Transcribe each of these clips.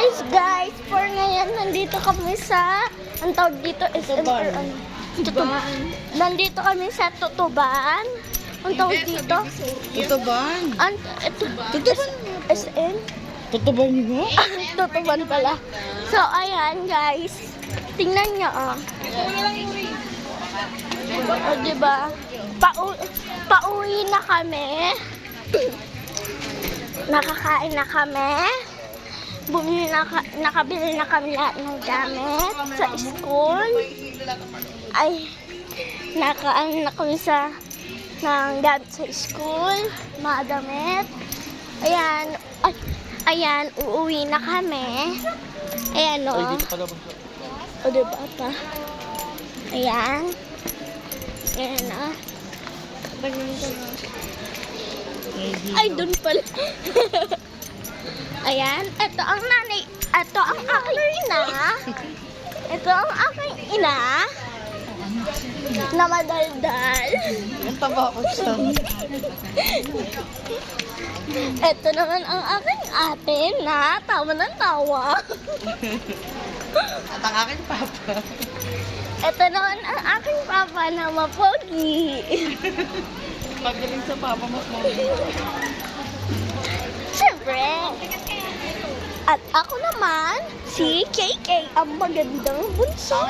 Guys, for ngayon, nandito kami sa, ang tawag dito, SM or ano? Tutuban. Nandito kami sa Tutuban. Ang tawag dito? Tutuban. Ito, Tutuban. SM? Tutuban mo? Tutuban pala. So, ayan guys. Tingnan nyo, oh. O, diba? Pauwi na kami. Nakakain na kami. Nakabili na kami lahat ng gamit sa school. Ay, nakaano na kami ng gamit sa school, mga damit. Ayan, ayan, uuwi na kami. Ayan, o. O, diba pa? Ayan. Ayan, o. Ay, dun pala. Ayan, ito ang nanay, ito ang aking ina. Ito ang aking ina na madaldal. Ang taba ko siya. Ito naman ang aking ate na tawa ng tawa. At ang aking papa. Ito naman ang aking papa na mapogi. Magaling sa papa mo. Siyempre. At ako naman, si KK, ang magandang bunso.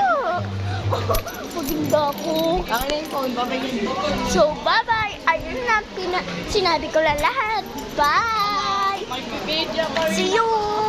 Maganda ako. Ang ina yung phone, babay So, bye-bye. Ayun na, sinabi ko na lahat. Bye! See you!